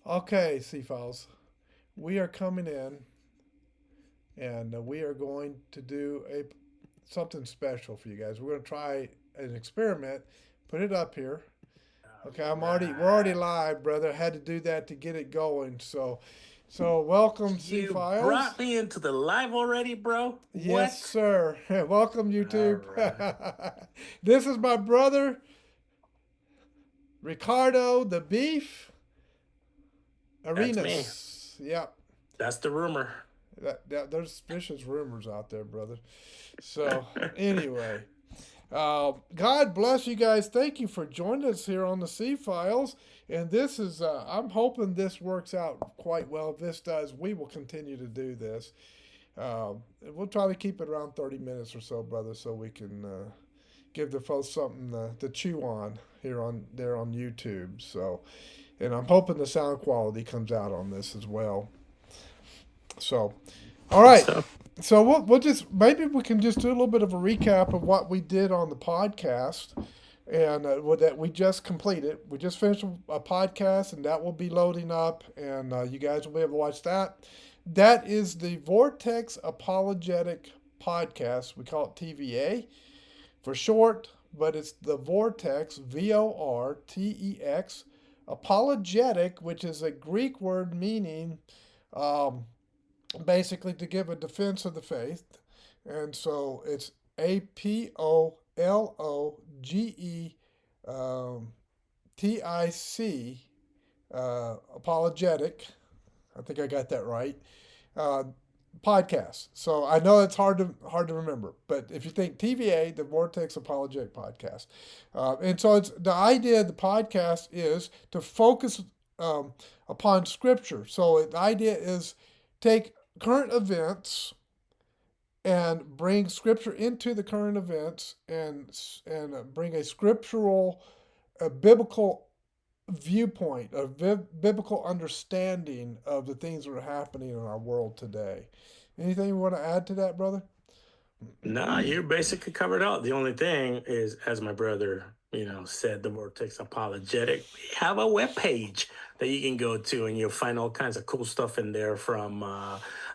Okay, Cfiles, we are coming in, and we are going to do a something special for you guys. We're going to try an experiment. Put it up here. All Okay, we're already right. live, brother. I had to do that to get it going. So welcome, You Cfiles. brought me into the live already, bro? Yes, What? sir. Welcome, All YouTube. right. This is my brother Ricardo the Beef That's me. Arenas. Yep. That's the rumor. There's vicious rumors out there, brother. So anyway, God bless you guys. Thank you for joining us here on the C Files. And this is, I'm hoping this works out quite well. If this does, we will continue to do this. We'll try to keep it around 30 minutes or so, brother, so we can give the folks something to chew on here on there on YouTube. So, and I'm hoping the sound quality comes out on this as well. So, all Hope right. so. So we'll just maybe we can just do a little bit of a recap of what we did on the podcast and that we just completed. We just finished a podcast and that will be loading up, and you guys will be able to watch that. That is the Vortex Apologetic Podcast. We call it TVA for short, but it's the Vortex, Vortex, apologetic, which is a Greek word meaning um, basically to give a defense of the faith. And so it's Apologetic, apologetic. I think I got that right. Uh, Podcast. So I know it's hard to remember, but if you think TVA, the Vortex Apologetic Podcast, and so it's the idea of the podcast is to focus um, upon Scripture. So the idea is take current events and bring Scripture into the current events and bring a scriptural, a biblical viewpoint, a biblical understanding of the things that are happening in our world today. Anything you want to add to that, brother? Nah, you basically covered all. The only thing is, as my brother, said, the Vortex Apologetic. We have a web page that you can go to, and you'll find all kinds of cool stuff in there from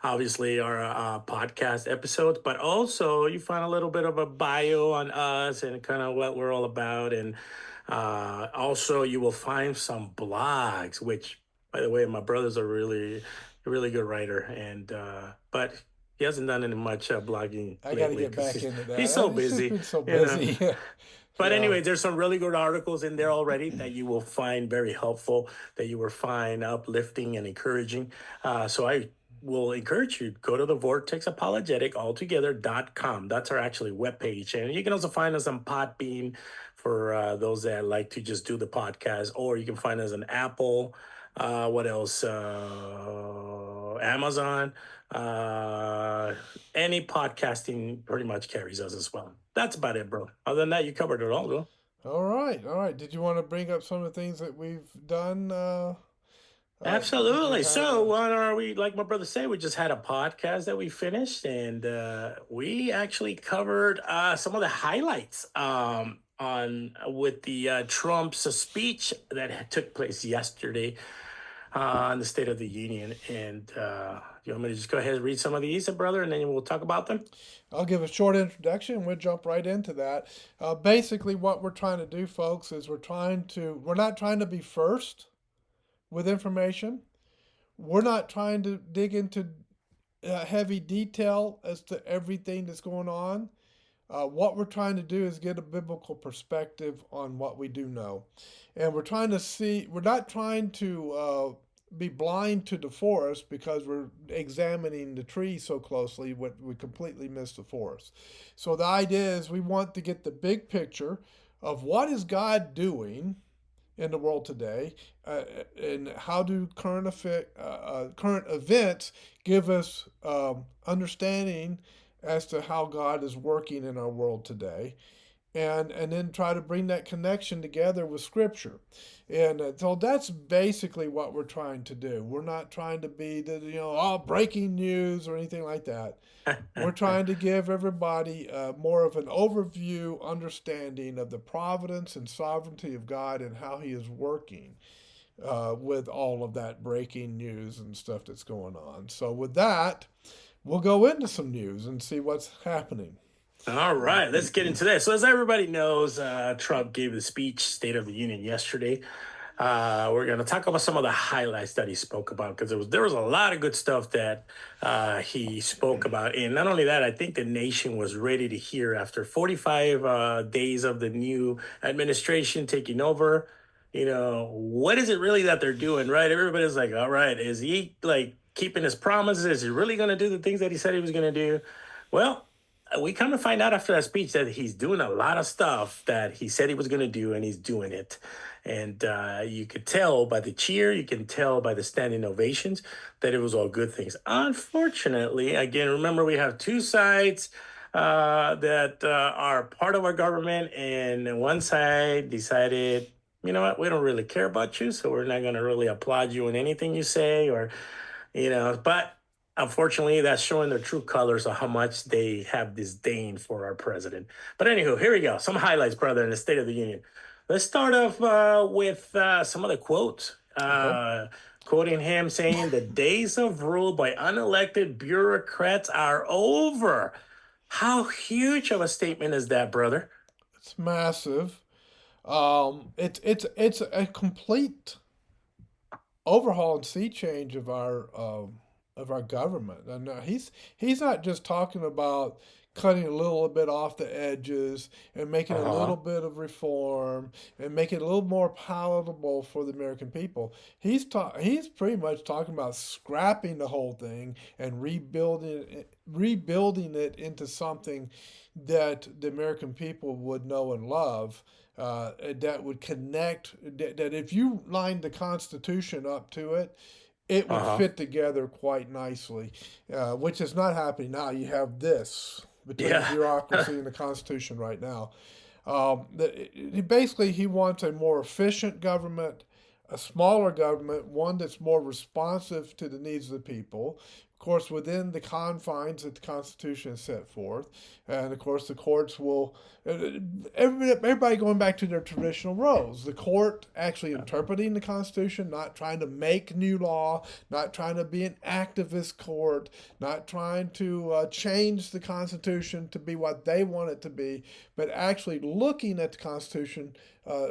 obviously our podcast episodes, but also you find a little bit of a bio on us and kind of what we're all about. And also, you will find some blogs, which, by the way, my brother's a really good writer, and but he hasn't done any much blogging I got to lately get because back into he's that. so It's just busy, been so you know. busy. But Yeah. anyway, there's some really good articles in there already that you will find very helpful, that you will find uplifting and encouraging. So I will encourage you to go to the Vortex Apologetic altogether.com. That's our actually webpage. And you can also find us on Podbean for those that like to just do the podcast, or you can find us on Apple. What else? Amazon. Uh, any podcasting pretty much carries us as well. That's about it, bro. Other than that, you covered it all, bro. All right. All right. Did you want to bring up some of the things that we've done? Did you Absolutely. have So, a? what are we, like my brother said, we just had a podcast that we finished, and we actually covered some of the highlights on with the Trump's speech that took place yesterday on the State of the Union. And you want me to just go ahead and read some of these, brother, and then we'll talk about them? I'll give a short introduction and we'll jump right into that. Basically, what we're trying to do, folks, is we're not trying to be first with information. We're not trying to dig into heavy detail as to everything that's going on. What we're trying to do is get a biblical perspective on what we do know. And we're not trying to be blind to the forest because we're examining the tree so closely, we completely miss the forest. So the idea is we want to get the big picture of what is God doing in the world today, and how do current events give us understanding as to how God is working in our world today, and then try to bring that connection together with Scripture, and so that's basically what we're trying to do. We're not trying to be the all breaking news or anything like that. We're trying to give everybody more of an overview understanding of the providence and sovereignty of God and how He is working. with all of that breaking news and stuff that's going on. So, with that, we'll go into some news and see what's happening. All right, let's get into that. So, as everybody knows, Trump gave the speech, State of the Union, yesterday. We're going to talk about some of the highlights that he spoke about because there was a lot of good stuff that he spoke about, and not only that, I think the nation was ready to hear after 45 days of the new administration taking over. What is it really that they're doing, right? Everybody's like, all right, is he like keeping his promises? Is he really going to do the things that he said he was going to do? Well, we come to find out after that speech that he's doing a lot of stuff that he said he was going to do, and he's doing it. And you could tell by the cheer, you can tell by the standing ovations that it was all good things. Unfortunately, again, remember we have two sides that are part of our government, and one side decided, you know what, we don't really care about you, so we're not going to really applaud you in anything you say, or but unfortunately, that's showing their true colors of how much they have disdain for our president. But anywho, here we go. Some highlights, brother, in the State of the Union. Let's start off with some of the quotes. Okay. Quoting him saying, "The days of rule by unelected bureaucrats are over." How huge of a statement is that, brother? It's massive. It's a complete overhaul and sea change of our government. And he's not just talking about cutting a little bit off the edges and making a Uh little bit of reform and making it a little more palatable for the American people. He's pretty much talking about scrapping the whole thing and rebuilding it into something that the American people would know and love, that would connect, that if you lined the Constitution up to it, it would huh. fit together quite nicely, which is not happening now. You have this between the Yeah. bureaucracy and the Constitution right now. Basically, he wants a more efficient government, a smaller government, one that's more responsive to the needs of the people. Of course, within the confines that the Constitution has set forth, and of course, the courts will. Everybody going back to their traditional roles. The court actually interpreting the Constitution, not trying to make new law, not trying to be an activist court, not trying to change the Constitution to be what they want it to be, but actually looking at the Constitution.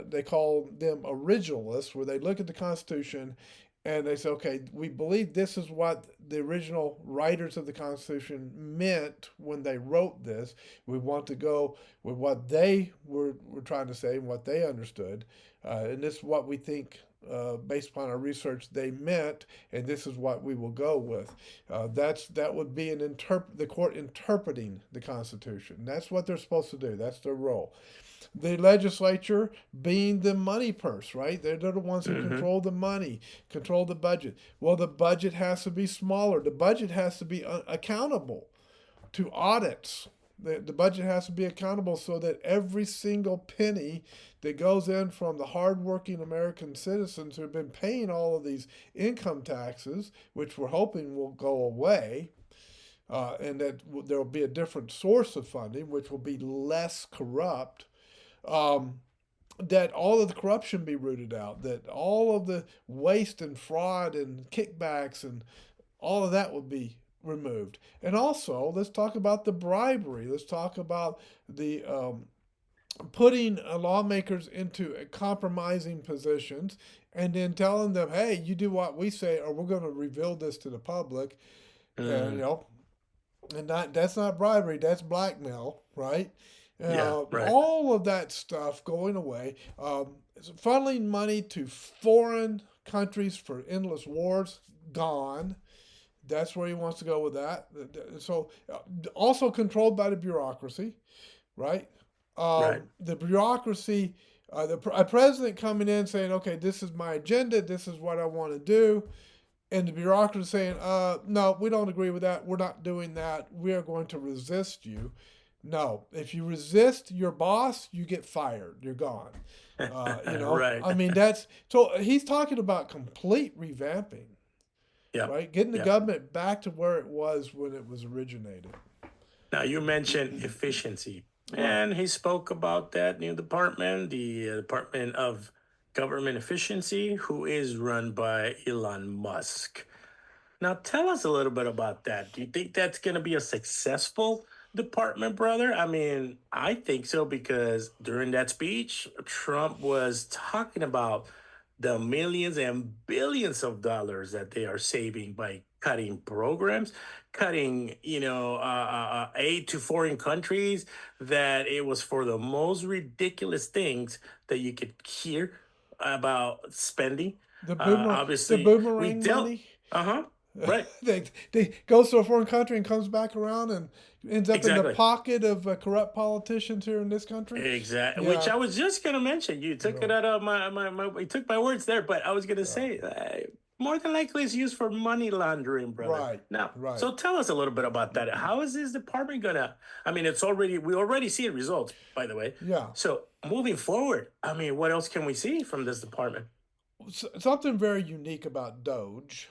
They call them originalists, where they look at the Constitution and they say, okay, we believe this is what the original writers of the Constitution meant when they wrote this. We want to go with what they were trying to say and what they understood. And this is what we think, based upon our research, they meant, and this is what we will go with. That would be the court interpreting the Constitution. That's what they're supposed to do. That's their role. The legislature being the money purse, right? They're the ones who hmm control the money, control the budget. Well, the budget has to be smaller. The budget has to be accountable to audits. The budget has to be accountable so that every single penny that goes in from the hardworking American citizens who have been paying all of these income taxes, which we're hoping will go away, and that there will be a different source of funding, which will be less corrupt, um, that all of the corruption be rooted out, that all of the waste and fraud and kickbacks and all of that would be removed. And also, let's talk about the bribery. Let's talk about the putting lawmakers into compromising positions and then telling them, hey, you do what we say or we're going to reveal this to the public. And, Mm, and that's not bribery, that's blackmail, right? yeah, right. All of that stuff going away. Funneling money to foreign countries for endless wars, gone. That's where he wants to go with that. So, also controlled by the bureaucracy, right? Right. The bureaucracy, a president coming in saying, okay, this is my agenda, this is what I want to do. And the bureaucracy saying, no, we don't agree with that. We're not doing that. We are going to resist you. No, if you resist your boss, you get fired. You're gone. Right. I mean, that's so he's talking about complete revamping, Yep. right? Getting the Yep. government back to where it was when it was originated. Now, you mentioned efficiency, Right. and he spoke about that new department, the Department of government efficiency, who is run by Elon Musk. Now, tell us a little bit about that. Do you think that's going to be a successful department, brother? I mean, I think so because during that speech, Trump was talking about the millions and billions of dollars that they are saving by cutting programs, cutting, aid to foreign countries, that it was for the most ridiculous things that you could hear about spending. The Obviously, we boomerang dealt, money. uh huh. Right. They goes to a foreign country and comes back around and ends up in the Exactly. pocket of corrupt politicians here in this country. Exactly. Which Yeah, I was just gonna mention. You took it no, out of you took my words there, but I was gonna yeah, say more than likely it's used for money laundering, brother. right, Now, right. so tell us a little bit about that. How is this department gonna? I mean, we already see results, by the way. Yeah, So moving forward, I mean, what else can we see from this department? Something very unique about Doge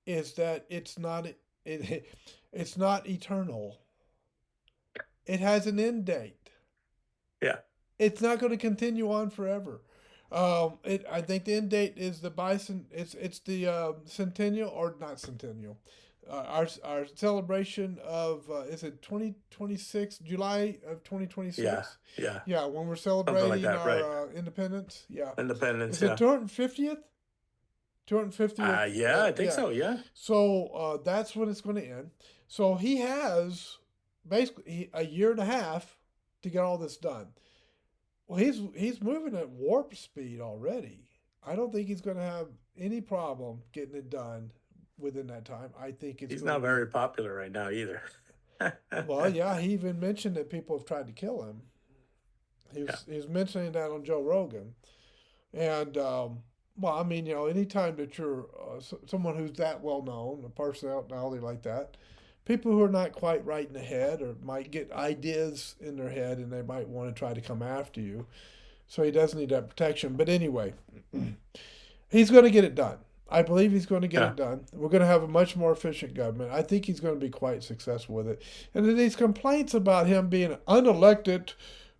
is that it's not eternal. It has an end date. Yeah. It's not going to continue on forever. I think the end date is the bison. It's the centennial or not centennial. Our celebration of is it 2026 July of Yeah. 2026? Yeah. Yeah, when we're Something like celebrating that, right? our independence. Yeah, Independence. is it Yeah. 250th? 250th. Yeah, I think Yeah. so. Yeah. So that's when it's going to end. So he has basically a year and a half to get all this done. Well, he's moving at warp speed already. I don't think he's going to have any problem getting it done within that time. I think it's He's going to not be. very popular right now either. Well, yeah, he even mentioned that people have tried to kill him. Yeah. He was mentioning that on Joe Rogan, and well, I mean, anytime that you're someone who's that well known, a personality like that, people who are not quite right in the head or might get ideas in their head and they might want to try to come after you. So he does need that protection. But anyway, he's going to get it done. I believe he's going to get Yeah. it done. We're going to have a much more efficient government. I think he's going to be quite successful with it. And then these complaints about him being unelected,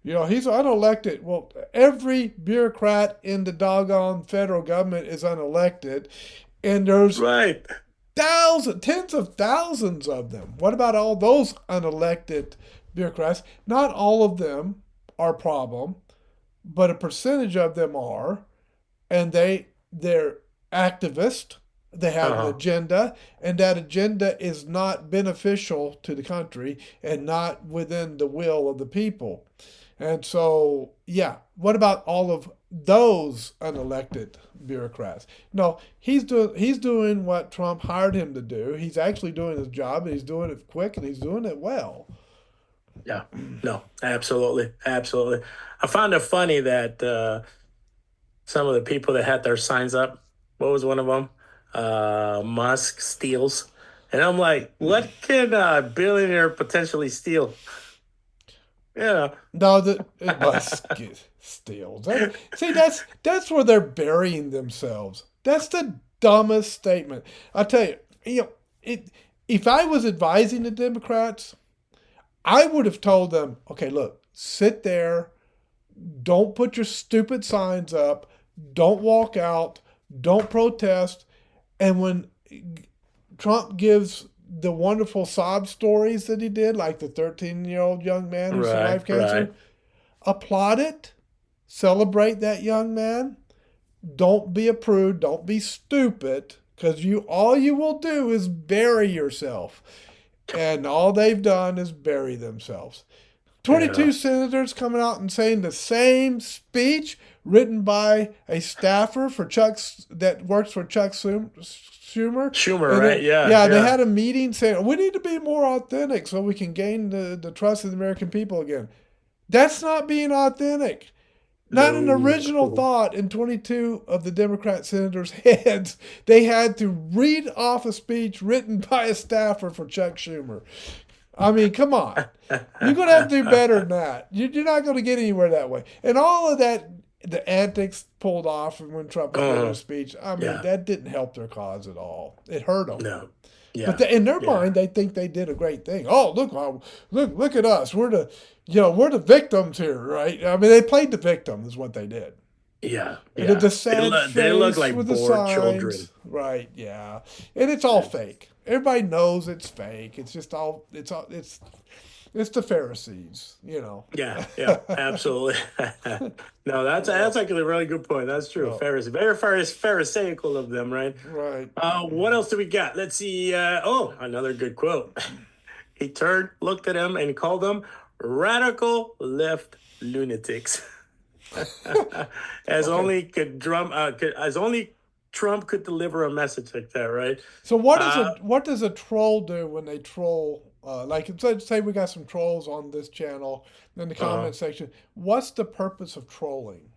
he's unelected. Well, every bureaucrat in the doggone federal government is unelected. And there's Right. tens of thousands of them. What about all those unelected bureaucrats? Not all of them are a problem, but a percentage of them are, and they're activist. They have an Uh-huh. agenda, and that agenda is not beneficial to the country and not within the will of the people. And so, yeah, what about all of those unelected bureaucrats? No, he's doing what Trump hired him to do. He's actually doing his job, and he's doing it quick, and he's doing it well. Yeah. No, absolutely. Absolutely. I found it funny that some of the people that had their signs up, what was one of them? Musk steals. And I'm like, what can a billionaire potentially steal? Yeah. No, it must get steals. See, that's where they're burying themselves. That's the dumbest statement. I tell you, it. If I was advising the Democrats, I would have told them, okay, look, sit there, don't put your stupid signs up, don't walk out, don't protest, and when Trump gives the wonderful sob stories that he did, like the 13-year-old young man who Right. survived Right. cancer, applaud it, celebrate that young man. Don't be a prude, don't be stupid, because all you will do is bury yourself. And all they've done is bury themselves. Yeah. 22 senators coming out and saying the same speech written by a staffer for that works for Chuck Schumer. Schumer, And right? Yeah. yeah, they Yeah. had a meeting saying we need to be more authentic so we can gain the trust of the American people again. That's not being authentic. Not an original No. thought in 22 of the Democrat senators' heads. They had to read off a speech written by a staffer for Chuck Schumer. I mean, come on. You're going to have to do better than that. You're not going to get anywhere that way. And all of that, the antics pulled off when Trump was giving Uh, his speech, I mean, yeah. that didn't help their cause at all. It hurt them. No. But Yeah. in their Yeah. mind, they think they did a great thing. Oh, look at us. We're the victims here, right? I mean, they played the victim is what they did. Yeah, And then the yeah. sad They look face like with the bored children. signs. Right, yeah. And it's all It's- fake. Everybody knows it's fake. It's the Pharisees, you know. Yeah, yeah, absolutely. No, Yeah. that's actually a really good point. That's true. Yeah. Pharisee, very Pharisaical of them, right? Right. What else do we got? Let's see. Oh, another good quote. He turned, looked at him, and called them radical left lunatics. Okay. As only Trump could deliver a message like that, right? So Uh, what does a troll do when they troll? Like say we got some trolls on this channel in the uh, comment section. What's the purpose of trolling?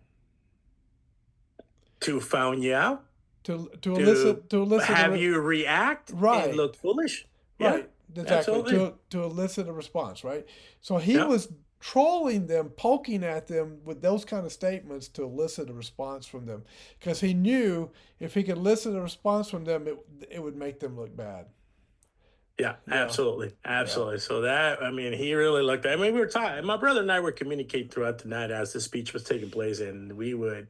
to found you out, To elicit have you react and right. look foolish. Yeah, Right, exactly. absolutely. To elicit a response, right? So he Yeah. was trolling them, poking at them with those kind of statements to elicit a response from them, because he knew if he could elicit a response from them, it would make them look bad. Yeah, Yeah, absolutely, yeah. absolutely. So that, I mean, he really looked. I mean, we were talking. My brother and I would communicate throughout the night as the speech was taking place, and we would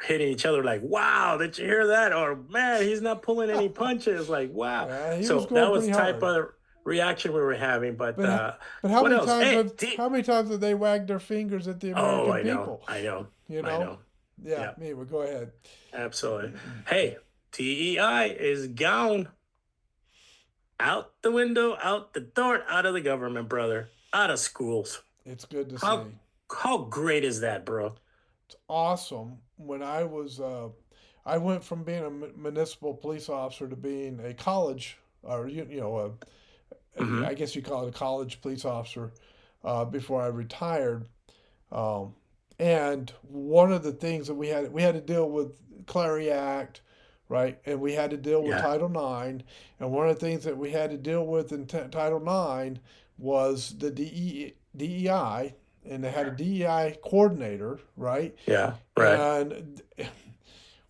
hitting each other like, "Wow, did you hear that?" Or "Man, he's not pulling any punches." Like, "Wow." Yeah, he was So that going was pretty the type hard. of reaction we were having. But But but what else? Hey, how many times have they wagged their fingers at the oh, American people? I know, You I know? know. Yeah, Yeah, anyway, go ahead. absolutely. Hey, TEI is gone. Out the window, out the door, out of the government, brother. Out of schools. It's good to How see. how great is that, bro? It's awesome. I went from being a municipal police officer to being a college, or Hmm. I guess you call it a college police officer, before I retired. Um, and one of the things that we had to deal with Clary Act, right? And we had to deal with Yeah, Title IX. And one of the things that we had to deal with in Title IX was the DEI, and they had a DEI coordinator, right? yeah, right. And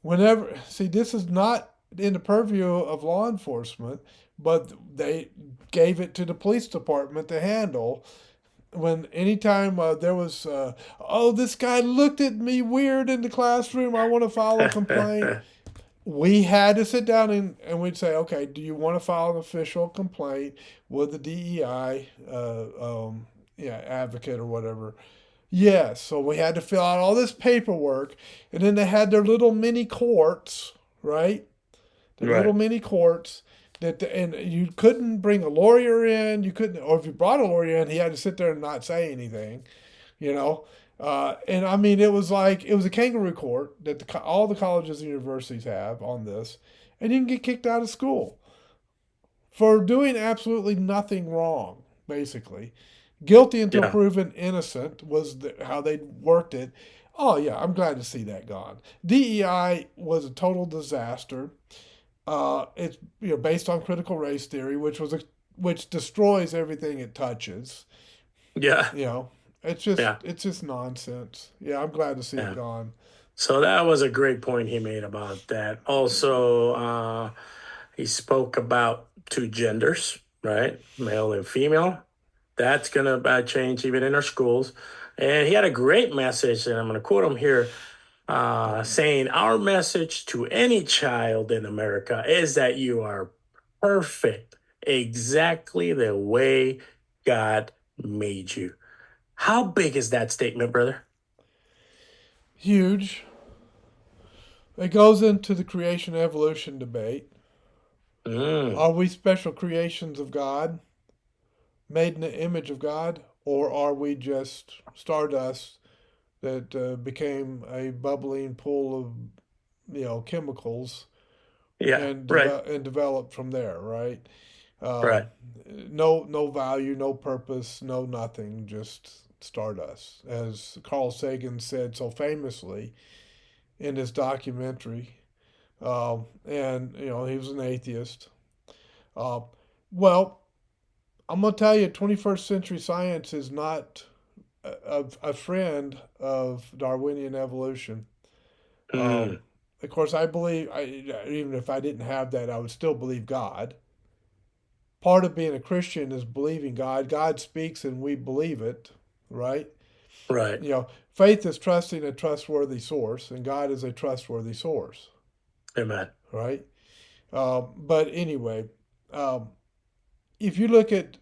whenever, see, this is not in the purview of law enforcement, but they gave it to the police department to handle when anytime there was oh, this guy looked at me weird in the classroom, I want to file a complaint. We had to sit down and we'd say, okay, do you want to file an official complaint with the DEI advocate or whatever? Yes. So we had to fill out all this paperwork, and then they had their little mini courts, right? The little Right. mini courts and you couldn't bring a lawyer in. You couldn't, or if you brought a lawyer in, he had to sit there and not say anything, you know. And I mean, it was a kangaroo court that all the colleges and universities have on this, and you can get kicked out of school for doing absolutely nothing wrong, basically. Guilty until Yeah. proven innocent was how they worked it. Oh yeah, I'm glad to see that gone. DEI was a total disaster. It's based on critical race theory, which destroys everything it touches. Yeah. You know, Yeah. it's just nonsense. Yeah, I'm glad to see it Yeah. gone. So that was a great point he made about that. Also, he spoke about two genders, right? Male and female. That's going to change even in our schools. And he had a great message, and I'm going to quote him here, saying, "Our message to any child in America is that you are perfect, exactly the way God made you." How big is that statement, brother? Huge. It goes into the creation evolution debate. Mm, Are we special creations of God, made in the image of God, or are we just stardust that became a bubbling pool of chemicals yeah, right, and developed from there, right? right. Um, no value, no purpose, no nothing, just stardust. As Carl Sagan said so famously in his documentary, and he was an atheist. Uh, well, I'm gonna tell you, 21st century science is not a friend of Darwinian evolution. Um, Mm, of course, I believe, even if I didn't have that, I would still believe God. Part of being a Christian is believing God. God speaks and we believe it, right? Right. Faith is trusting a trustworthy source, and God is a trustworthy source, Amen. right? But anyway, um, if you look at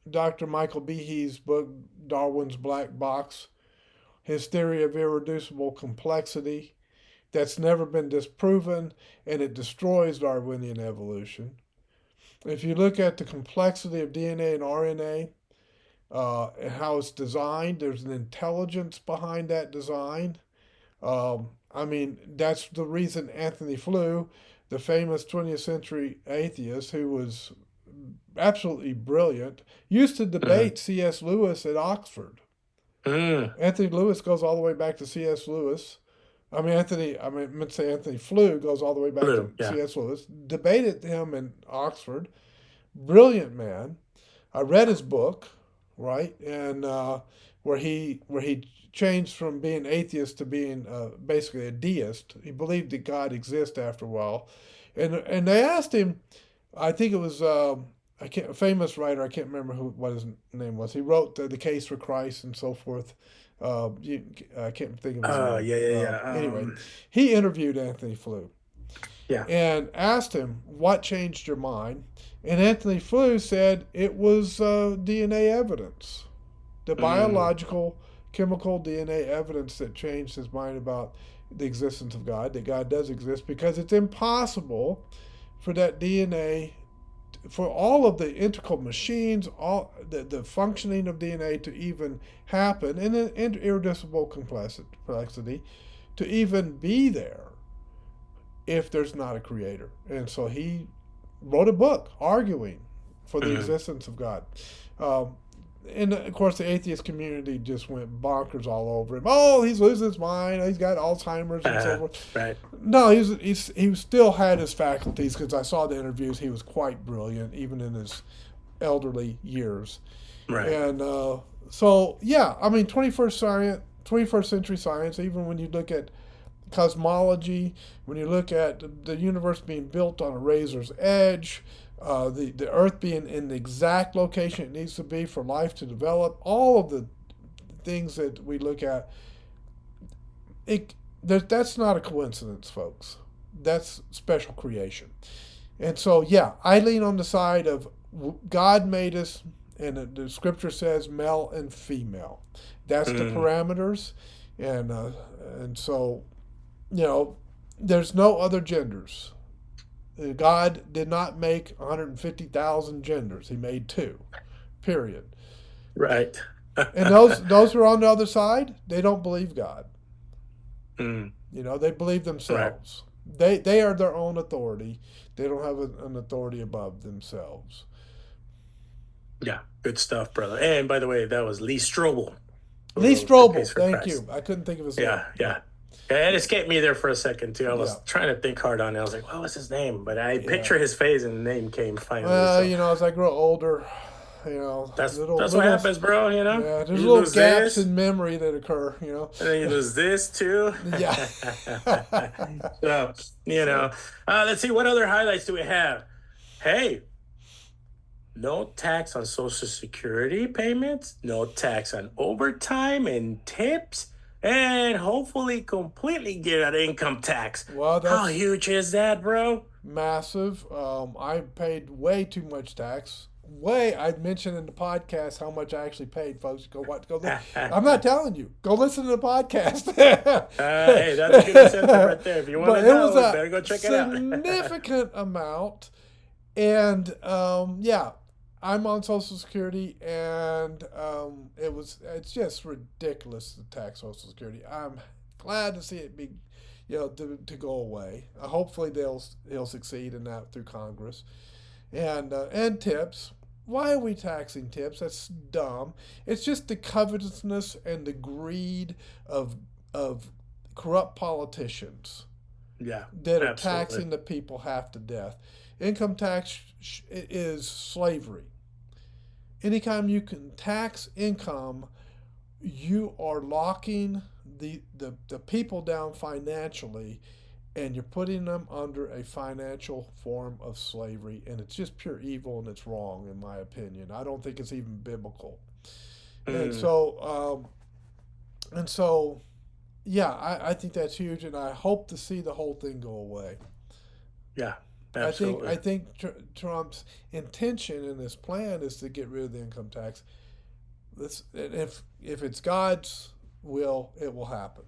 Dr. Michael Behe's book, Darwin's Black Box, his theory of irreducible complexity, that's never been disproven, and it destroys Darwinian evolution. If you look at the complexity of DNA and RNA, and how it's designed, there's an intelligence behind that design. That's the reason Anthony Flew, the famous 20th century atheist who was absolutely brilliant, used to debate C.S. Lewis at Oxford. Anthony Lewis goes all the way back to C.S. Lewis. I meant to say Anthony Flew goes all the way back to Yeah. C.S. Lewis. Debated him in Oxford. Brilliant man. I read his book, right, and where he changed from being atheist to being basically a deist. He believed that God exists after a while, and they asked him. I think it was a famous writer. I can't remember what his name was. He wrote the Case for Christ and so forth. I can't think of his name. Yeah. Anyway, he interviewed Anthony Flew. Yeah. And asked him, what changed your mind? And Anthony Flew said it was DNA evidence, the biological, chemical DNA evidence that changed his mind about the existence of God, that God does exist, because it's impossible for that DNA, for all of the integral machines, all the functioning of DNA to even happen, and an irreducible complexity to even be there if there's not a creator. And so he wrote a book arguing for the existence of God. And of course, the atheist community just went bonkers all over him. Oh, he's losing his mind. He's got Alzheimer's and so forth. Right. No, he still had his faculties, because I saw the interviews. He was quite brilliant, even in his elderly years. Right. And so, yeah, 21st century science, even when you look at cosmology, when you look at the universe being built on a razor's edge, the Earth being in the exact location it needs to be for life to develop, all of the things that we look at, that's not a coincidence, folks. That's special creation. And so, yeah, I lean on the side of God made us, and the scripture says male and female. That's the parameters. And so, there's no other genders. God did not make 150,000 genders. He made 2, period. Right. And those who are on the other side, they don't believe God. Mm. They believe themselves. Right. They are their own authority. They don't have an authority above themselves. Yeah, good stuff, brother. And by the way, that was Lee Strobel. Lee Strobel, thank you. I couldn't think of his name. Yeah. It escaped me there for a second, too. I was trying to think hard on it. I was like, what was his name? But I picture his face, and the name came finally. Well, as I grow older, that's what happens, bro, Yeah, there's little gaps in memory that occur, And then you lose this, too. Yeah. So, let's see, what other highlights do we have? Hey, no tax on Social Security payments, no tax on overtime and tips, and hopefully completely get out of income tax. Well, how huge is that, bro? Massive. I paid way too much tax. I mentioned in the podcast how much I actually paid, folks. Go listen. I'm not telling you. Go listen to the podcast. Hey, that's a good incentive right there. If you want to know, better go check it out. Significant amount. And I'm on Social Security, and it's just ridiculous to tax Social Security. I'm glad to see it be, to go away. Hopefully he'll succeed in that through Congress, and tips. Why are we taxing tips? That's dumb. It's just the covetousness and the greed of corrupt politicians. Yeah, that are taxing the people half to death. Income tax is slavery. Anytime you can tax income, you are locking the people down financially, and you're putting them under a financial form of slavery, and it's just pure evil, and it's wrong, in my opinion. I don't think it's even biblical. And so And so, yeah, I think that's huge, and I hope to see the whole thing go away. Yeah, I absolutely. think Trump's intention in this plan is to get rid of the income tax. If it's God's will, it will happen.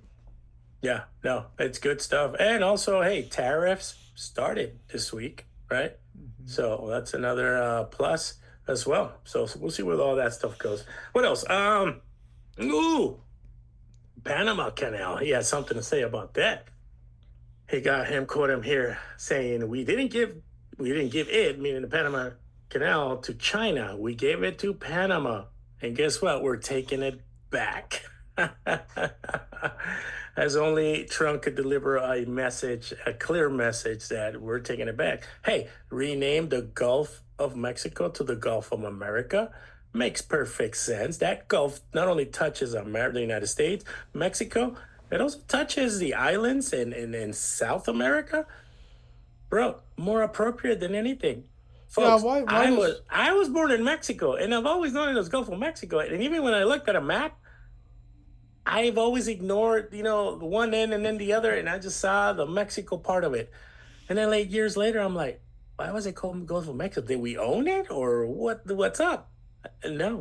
Yeah, no, it's good stuff. And also, hey, tariffs started this week, right? Mm-hmm. So that's another plus as well. So we'll see where all that stuff goes. What else? Ooh, Panama Canal. He has something to say about that. He got him quote him here saying we didn't give it, meaning the Panama Canal, to China. We gave it to Panama. And guess what? We're taking it back. As only Trump could deliver a message, a clear message that we're taking it back. Hey, rename the Gulf of Mexico to the Gulf of America. Makes perfect sense. That Gulf not only touches the United States, Mexico, it also touches the islands in South America. Bro, more appropriate than anything. Yeah, Folks, why I does was I was born in Mexico, and I've always known it was Gulf of Mexico. And even when I looked at a map, I've always ignored, the one end and then the other, and I just saw the Mexico part of it. And then like years later, I'm like, why was it called Gulf of Mexico? Did we own it or what? What's up? No.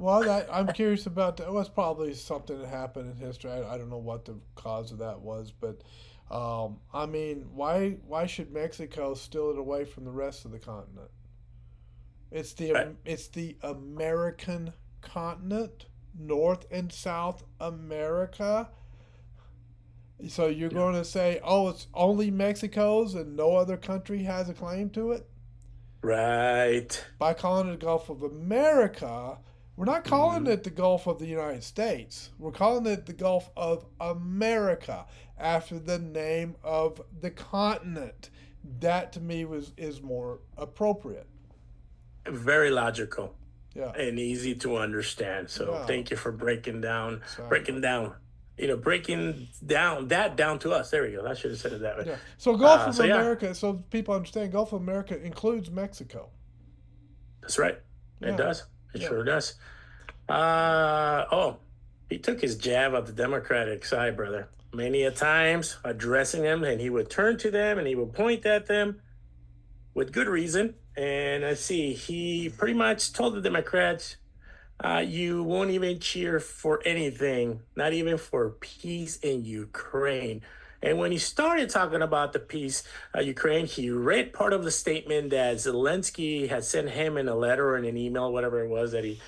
I'm curious about that. It was probably something that happened in history. I don't know what the cause of that was, but I mean, why should Mexico steal it away from the rest of the continent? Right. It's the American continent, North and South America. So you're Yeah. going to say, oh, it's only Mexico's and no other country has a claim to it? Right. By calling it the Gulf of America, we're not calling Mhm. it the Gulf of the United States. We're calling it the Gulf of America after the name of the continent. That to me is more appropriate. Very logical Yeah, and easy to understand. So yeah, thank you for exactly. breaking down that down to us. There we go. I should have said it that way. Yeah. So Gulf of So yeah, America, so people understand, Gulf of America includes Mexico. that's right. It Yeah, does. It yeah. sure does. Oh, he took his jab at the Democratic side, brother. Many a times addressing them, and he would turn to them and he would point at them with good reason. And I see he pretty much told the Democrats, you won't even cheer for anything, not even for peace in Ukraine. And when he started talking about the peace, Ukraine, he read part of the statement that Zelensky had sent him in a letter or in an email, whatever it was that he,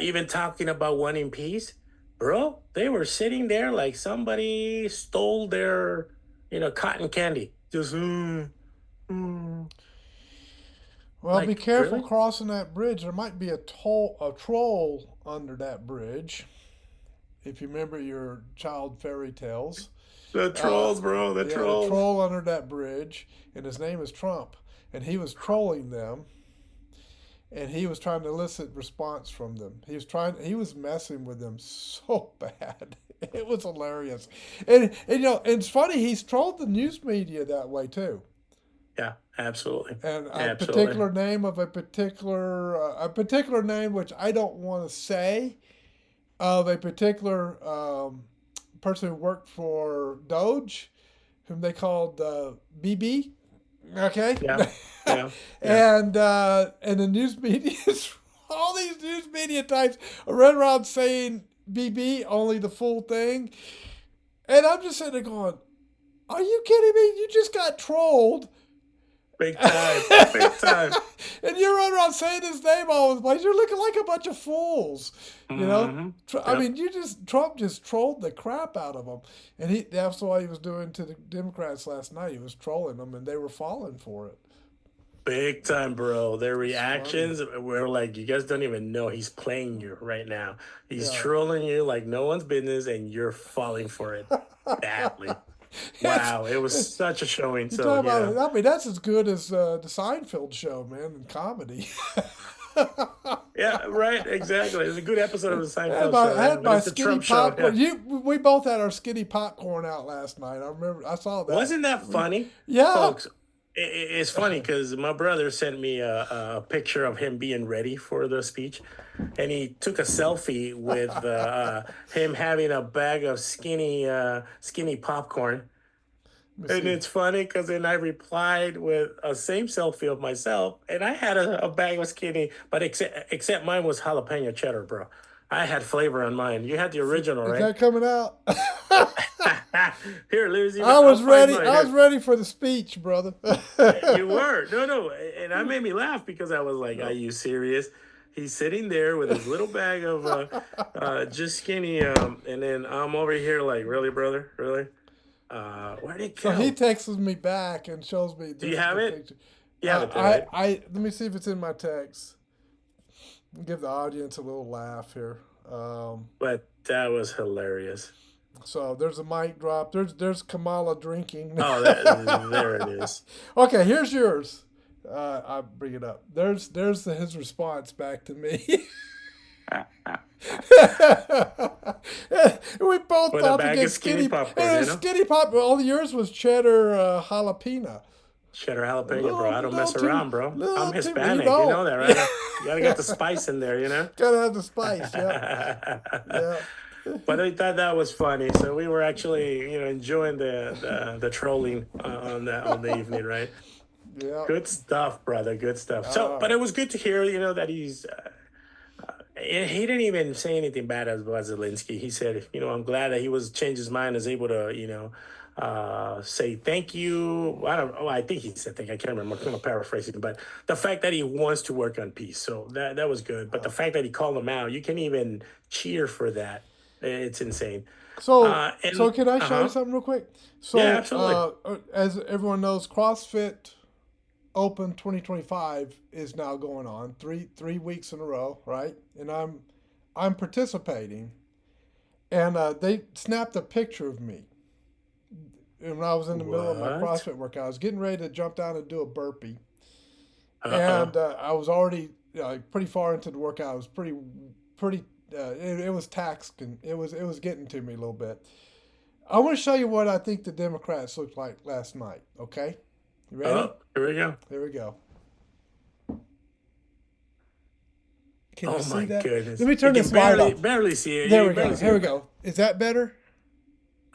even talking about wanting peace. Bro, they were sitting there like somebody stole their, cotton candy. Just, mm. Well, be Like, careful really? crossing that bridge. There might be a troll under that bridge. If you remember your child fairy tales, The uh, trolls, bro, the yeah, the trolls. troll under that bridge, and his name is Trump, and he was trolling them, and he was trying to elicit response from them. He was messing with them so bad. It was hilarious, and it's funny. He's trolled the news media that way too. Yeah, absolutely. And Absolutely. a particular name which I don't want to say, of a particular person who worked for Doge, whom they called BB. Okay, Yeah. Yeah. Yeah. and the news media, all these news media types are running around saying BB only the full thing, and I'm just sitting there going, "Are you kidding me? You just got trolled." Big time. Big time. And you're running around saying his name all over the place. You're looking like a bunch of fools. You know, Hmm. I Yep. mean, Trump just trolled the crap out of them, and that's what he was doing to the Democrats last night. He was trolling them, and they were falling for it. Big time, bro. Their It's funny. reactions were like, you guys don't even know he's playing you right now. He's Yeah. trolling you like no one's business, and you're falling for it badly. it's, Wow. It was it's, such a showing. you So, talk about. I mean, that's as good as the Seinfeld show, man, in comedy. yeah, right. Exactly. It was a good episode of the Seinfeld show, I man, had but my it's the skinny Trump show. popcorn. Yeah. We both had our skinny popcorn out last night. I remember. I saw that. Wasn't that funny? Yeah, Folks, It's funny because my brother sent me a picture of him being ready for the speech, and he took a selfie with him having a bag of skinny popcorn. Let me And see. it's funny because then I replied with a same selfie of myself, and I had a bag of skinny, but except mine was jalapeno cheddar, bro. I had flavor on mine. You had the original, Is right? that coming out? Here, let me see. I I'll was find ready. mine I was here. ready for the speech, brother. You were no, and that made me laugh because I was like, "Are you serious?" He's sitting there with his little bag of just skinny, and then I'm over here like, "Really, brother? Really? Where'd it So he go? texts me back and shows me Do you this is have the it? picture. You have it there, right?" Let me see if it's in my text. Give the audience a little laugh here. But that was hilarious. So there's a mic drop. There's Kamala drinking. Oh, there it is. Okay, here's yours. I bring it up. His response back to me. We both With a thought to bag of get skinny skinny. popcorn, you know? Skinny pop. All yours was cheddar jalapeno. Cheddar A jalapeno, bro. little, I don't little mess too, around, bro. I'm little too. You Hispanic. You know don't. that, right? You gotta get the spice in there, you know? Gotta have the spice. Yep. Yeah. But I thought that was funny. So we were actually, enjoying the trolling on the evening, right? Yeah. Good stuff, brother. Good stuff. So, All but right. it was good to hear, that he's. He didn't even say anything bad about Zelensky. He said, I'm glad that he was changed his mind, is able to, say thank you. I don't. Oh, I think he said thank you. I can't remember. I'm kind of paraphrasing, but the fact that he wants to work on peace, so that was good. But the fact that he called him out, you can even cheer for that. It's insane. So And can I show you uh-huh. something real quick? Yeah, So, absolutely. as everyone knows, CrossFit Open 2025 is now going on three weeks in a row, right? And I'm participating, and they snapped a picture of me. And when I was in the middle of my What? CrossFit workout, I was getting ready to jump down and do a burpee, Uh-oh. and I was already pretty far into the workout. I was pretty. It was taxing. It was getting to me a little bit. I want to show you what I think the Democrats looked like last night. Okay, you ready? Oh, here we go. Here we go. Can you Oh see my that? goodness. Let me You turn can this light barely off. barely see it. There You we can barely go. see Here we it. go. Is that better?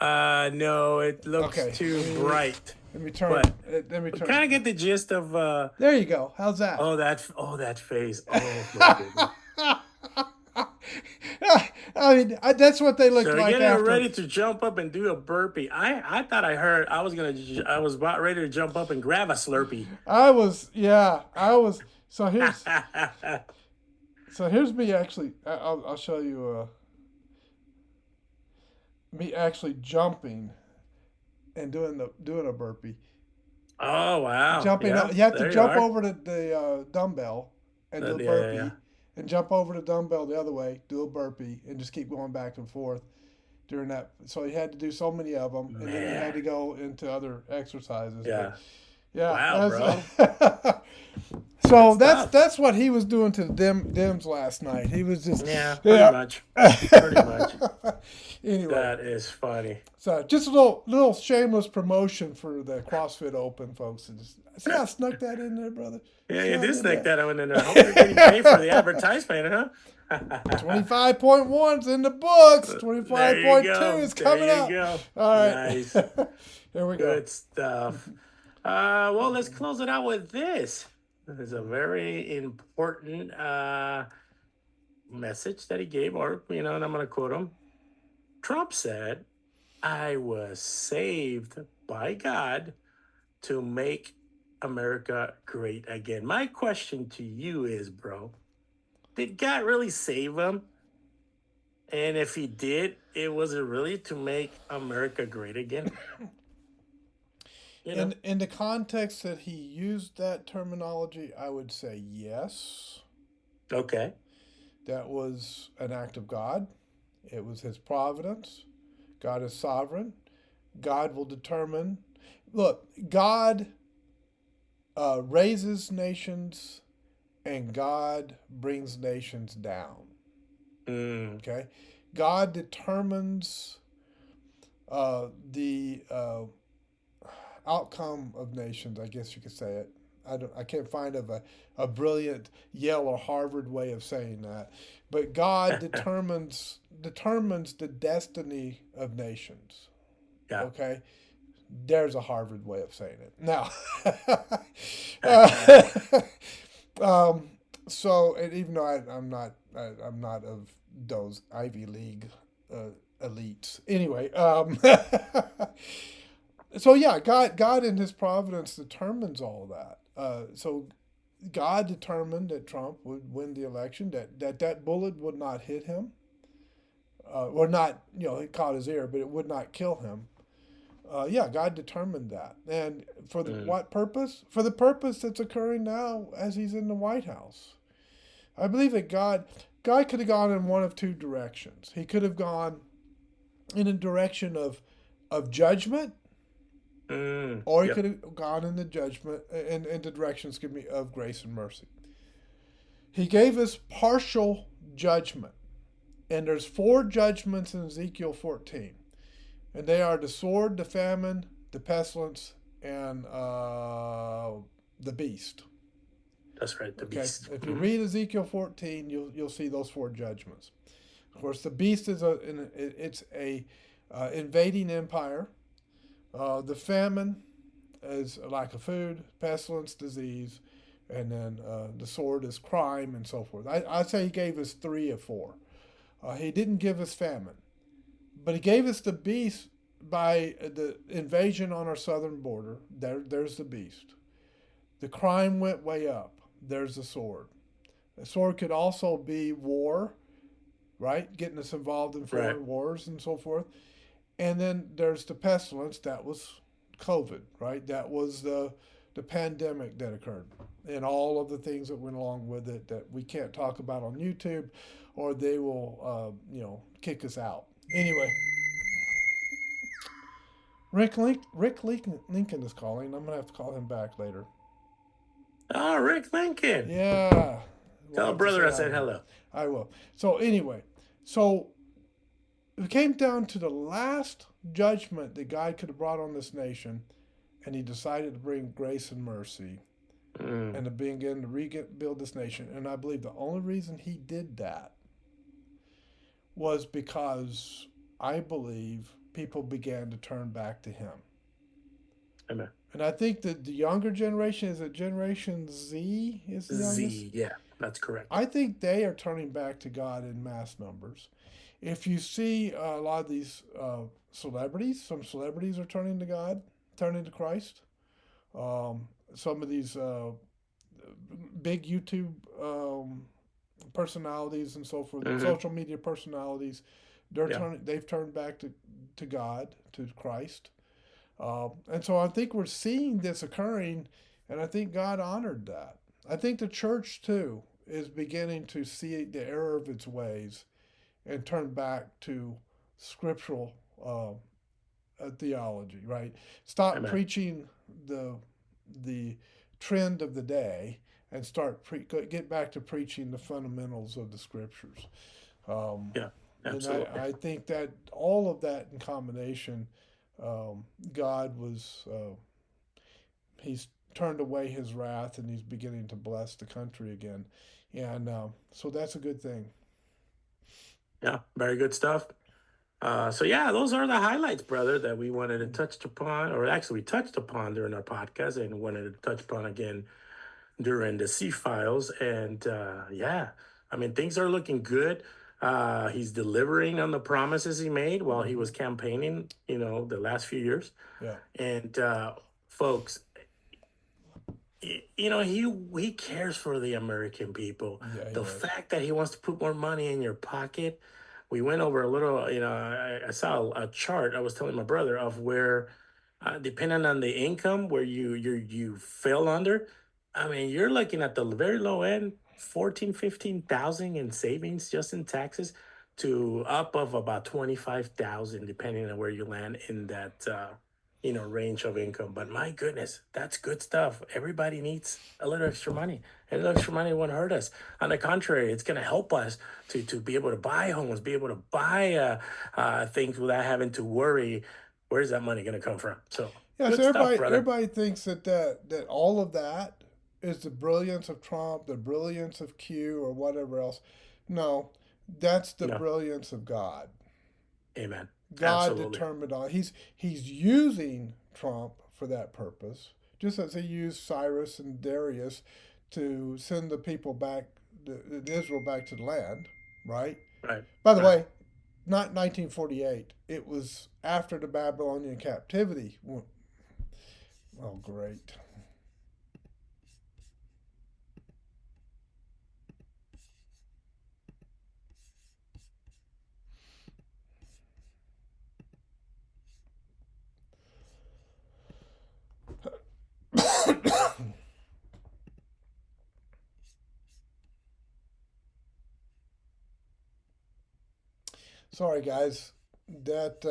No, it looks Okay. too bright. Let me turn. But Let me we turn. kind of get the gist of There you go. How's that? that face. Oh my goodness. I mean, that's what they looked So like getting after. ready to jump up and do a burpee. I thought I heard I was about ready to jump up and grab a Slurpee. I was, yeah, I was. So here's me actually. I'll show you me actually jumping and doing a burpee. Oh wow. Jumping Yeah, up, you have to there you jump are. over the dumbbell and do a Yeah. burpee, and jump over the dumbbell the other way, do a burpee, and just keep going back and forth during that. So you had to do so many of them, and then you had Man. to go into other exercises. But Yeah. yeah, Wow, bro. Good so that's stuff. that's what he was doing to the Dems last night. He was just Yeah, pretty yeah. much. Pretty much. Anyway, That is funny. so just a little shameless promotion for the CrossFit Open, folks. See how I snuck that in there, brother. Yeah, See you how I did did snake that. that one in there. I hope you're getting paid for the advertisement, huh? 25.1's in the books. There you 25.2 go. is There coming you up. go. All right. Nice. Here we go. Good stuff. Well, let's close it out with this. This is a very important message that he gave, or, and I'm going to quote him. Trump said, I was saved by God to make America great again. My question to you is, bro, did God really save him? And if he did, it was it really to make America great again? You know? In the context that he used that terminology, I would say yes. Okay. That was an act of God. It was his providence. God is sovereign. God will determine. Look, God raises nations and God brings nations down. Okay? God determines the outcome of nations, I guess you could say it. I can't find a brilliant Yale or Harvard way of saying that, but God determines the destiny of nations. Yeah. Okay, there's a Harvard way of saying it. Now, um, so and even though I'm not of those Ivy League elites. Anyway, so yeah, God in His providence determines all of that. So God determined that Trump would win the election, that bullet would not hit him, or not, it caught his ear, but it would not kill him. Yeah, God determined that, and for Mm. what purpose? For the purpose that's occurring now as he's in the White House. I believe that God could have gone in one of two directions. He could have gone in a direction of judgment, Mm. or he Yep. could have gone in the judgment in the direction, excuse me, of grace and mercy. He gave us partial judgment, and there's four judgments in Ezekiel 14, and they are the sword, the famine, the pestilence, and the beast. That's right. The Okay, beast. if you Hmm. read Ezekiel 14, you'll see those four judgments. Of course, the beast is a invading empire. The famine is a lack of food, pestilence, disease, and then the sword is crime and so forth. I say he gave us three of four. He didn't give us famine, but he gave us the beast by the invasion on our southern border. There's the beast. The crime went way up. There's the sword. The sword could also be war, right? Getting us involved in Right. foreign wars and so forth. And then there's the pestilence. That was COVID, right? That was the pandemic that occurred and all of the things that went along with it that we can't talk about on YouTube, or they will, kick us out. Anyway, Rick Lincoln is calling. I'm gonna have to call him back later. Oh, Rick Lincoln. Yeah, we'll Tell have to brother I say hi said to him. hello. I will. So anyway, so it came down to the last judgment that God could have brought on this nation, and He decided to bring grace and mercy Mm. and to begin to rebuild this nation. And I believe the only reason He did that was because I believe people began to turn back to Him. Amen. And I think that the younger generation, is it Generation Z is the youngest? Z. Yeah, that's correct. I think they are turning back to God in mass numbers. If you see a lot of these celebrities, some celebrities are turning to God, turning to Christ. Some of these big YouTube personalities and so forth, Hmm. social media personalities, Yeah. they've turned back to God, to Christ. And so I think we're seeing this occurring, and I think God honored that. I think the church too is beginning to see the error of its ways and turn back to scriptural theology. Right? Stop Amen. preaching the trend of the day and get back to preaching the fundamentals of the scriptures. Um, Yeah, and absolutely. I think that all of that in combination, God He's turned away His wrath, and He's beginning to bless the country again. And so that's a good thing. Yeah, very good stuff. So yeah, those are the highlights, brother, that we wanted to touch upon, or actually we touched upon during our podcast, and wanted to touch upon again during the C files. And yeah, I mean things are looking good. He's delivering on the promises he made while he was Mm-hmm. campaigning, the last few years. Yeah. And folks, he cares for the American people. Yeah, He The does. fact that he wants to put more money in your pocket. We went over a little, I saw a chart. I was telling my brother of where, depending on the income where you fell under. I mean, you're looking at the very low end, 14, 15,000 in savings just in taxes, to up of about 25,000, depending on where you land in that range of income. But my goodness, that's good stuff. Everybody needs a little extra money. And a little extra money won't hurt us. On the contrary, it's going to help us to be able to buy homes, be able to buy things without having to worry, where's that money going to come from? So Yeah, Good so stuff, everybody brother. everybody thinks that all of that is the brilliance of Trump, the brilliance of Q, or whatever else. No, that's the No. brilliance of God. Amen. God Absolutely. determined all. He's using Trump for that purpose, just as he used Cyrus and Darius to send the people back, Israel back to the land, right? Right. By the Right. way, not 1948. It was after the Babylonian captivity. Oh, great. Sorry, guys. That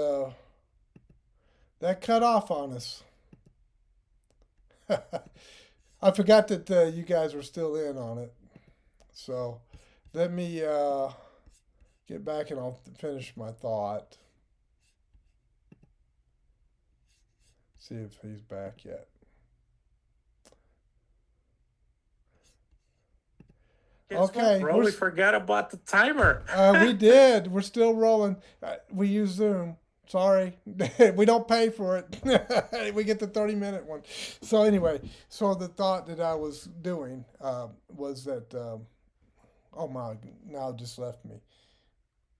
that cut off on us. I forgot that you guys were still in on it. So let me get back and I'll finish my thought. See if he's back yet. Guess what, Okay, bro? We forgot about the timer. we did. We're still rolling. We use Zoom. Sorry, we don't pay for it. We get the 30-minute one. So anyway, so the thought that I was doing was that oh my, now it just left me.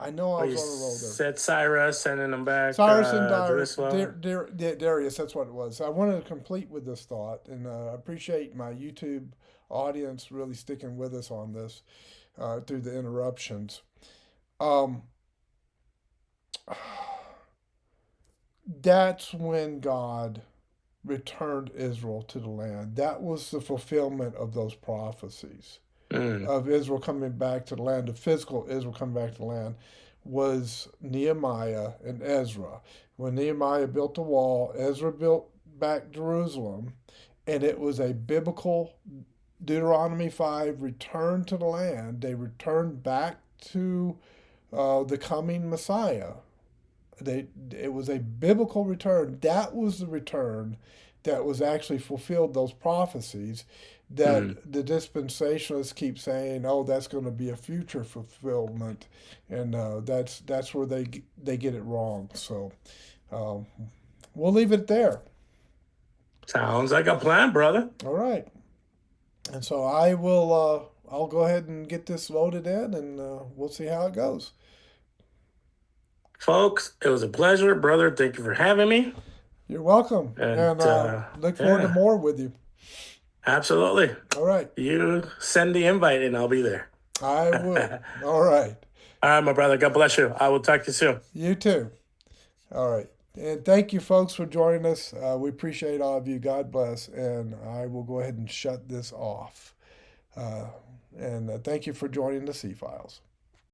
I know I Well, was you on a roll there. said Cyrus, sending them back Cyrus and Jerusalem. Darius, that's what it was. I wanted to complete with this thought, and I appreciate my YouTube audience really sticking with us on this through the interruptions. Um, that's when God returned Israel to the land. That was the fulfillment of those prophecies Mm. of Israel coming back to the land, the physical Israel coming back to the land, was Nehemiah and Ezra. When Nehemiah built the wall, Ezra built back Jerusalem, and it was a biblical Deuteronomy 5 return to the land. They returned back to the coming Messiah. It was a biblical return. That was the return that was actually fulfilled, those prophecies Mm. that the dispensationalists keep saying, oh, that's going to be a future fulfillment, and that's where they get it wrong. So um, we'll leave it there. Sounds like a plan, brother. All right, and so I will. I'll go ahead and get this loaded in, and we'll see how it goes. Folks, it was a pleasure, brother. Thank you for having me. You're welcome, And and look forward to yeah, more with you. absolutely. All right, You send the invite and I'll be there. I will. All right, All right, my brother. God bless you. I will talk to you soon. you too. All right. And thank you, folks, for joining us. We appreciate all of you. God bless. And I will go ahead and shut this off. And thank you for joining the Cfiles.